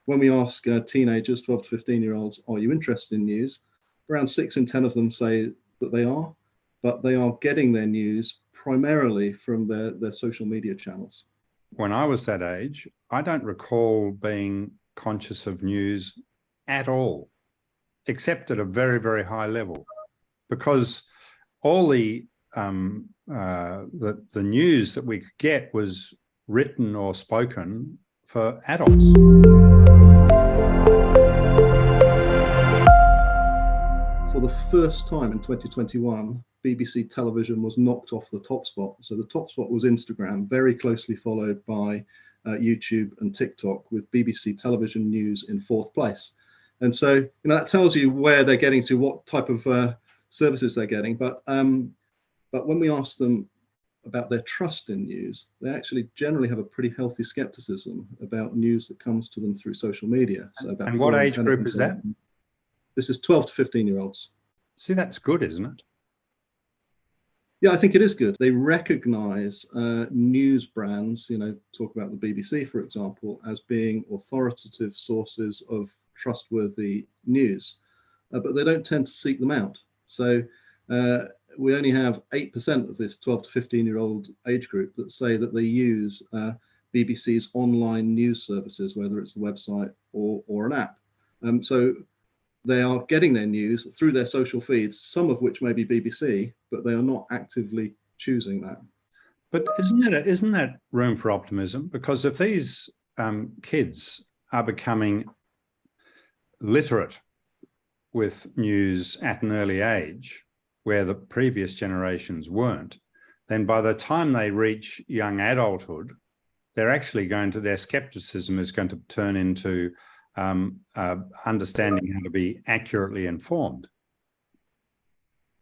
when we ask teenagers, 12 to 15-year-olds, are you interested in news? Around 6 in 10 of them say that they are, but they are getting their news primarily from their social media channels. When I was that age, I don't recall being conscious of news at all, except at a very, very high level, because all the news that we could get was written or spoken for adults. For the first time in 2021, BBC television was knocked off the top spot. So the top spot was Instagram, very closely followed by YouTube and TikTok, with BBC television news in 4th place. And so, that tells you where they're getting to, what type of services they're getting. But when we ask them about their trust in news, they actually generally have a pretty healthy skepticism about news that comes to them through social media. So about and what age group is that? This is 12 to 15-year-olds. See, that's good, isn't it? Yeah, I think it is good. They recognize news brands, talk about the BBC, for example, as being authoritative sources of trustworthy news, but they don't tend to seek them out. So we only have 8% of this 12 to 15-year-old age group that say that they use BBC's online news services, whether it's the website or an app. So they are getting their news through their social feeds, some of which may be BBC, but they are not actively choosing that. But isn't that room for optimism? Because if these kids are becoming literate with news at an early age, where the previous generations weren't, then by the time they reach young adulthood, they're actually their skepticism is going to turn into understanding how to be accurately informed.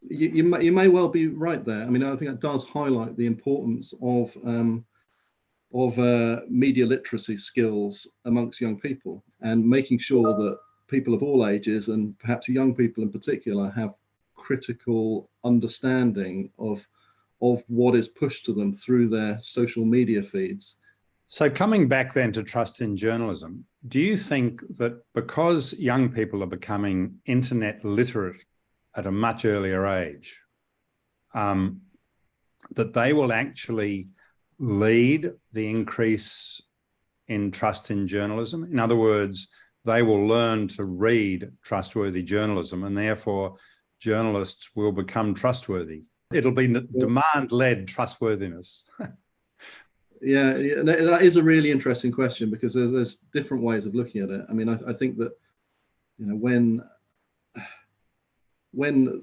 You may well be right there. I mean, I think that does highlight the importance of media literacy skills amongst young people, and making sure that people of all ages, and perhaps young people in particular, have critical understanding of what is pushed to them through their social media feeds. So coming back then to trust in journalism, do you think that because young people are becoming internet literate at a much earlier age, that they will actually lead the increase in trust in journalism? In other words, they will learn to read trustworthy journalism, and therefore journalists will become trustworthy. It'll be demand-led trustworthiness. Yeah, that is a really interesting question, because there's different ways of looking at it. I mean, I think that when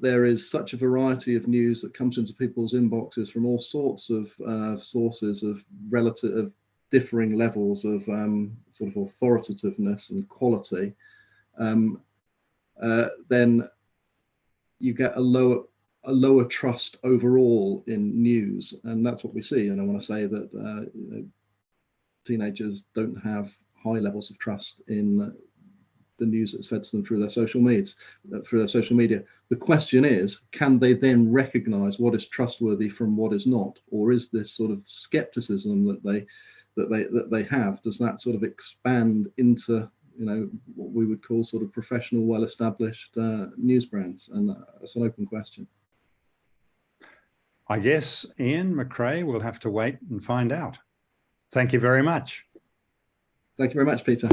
there is such a variety of news that comes into people's inboxes from all sorts of sources of relative differing levels of sort of authoritativeness and quality, then you get a lower trust overall in news, and that's what we see. And I want to say that teenagers don't have high levels of trust in the news that's fed to them through their social media. The question is, can they then recognize what is trustworthy from what is not, or is this sort of skepticism that they have, does that sort of expand into what we would call sort of professional, well-established news brands? And that's an open question. I guess Ian Macrae will have to wait and find out. Thank you very much. Thank you very much, Peter.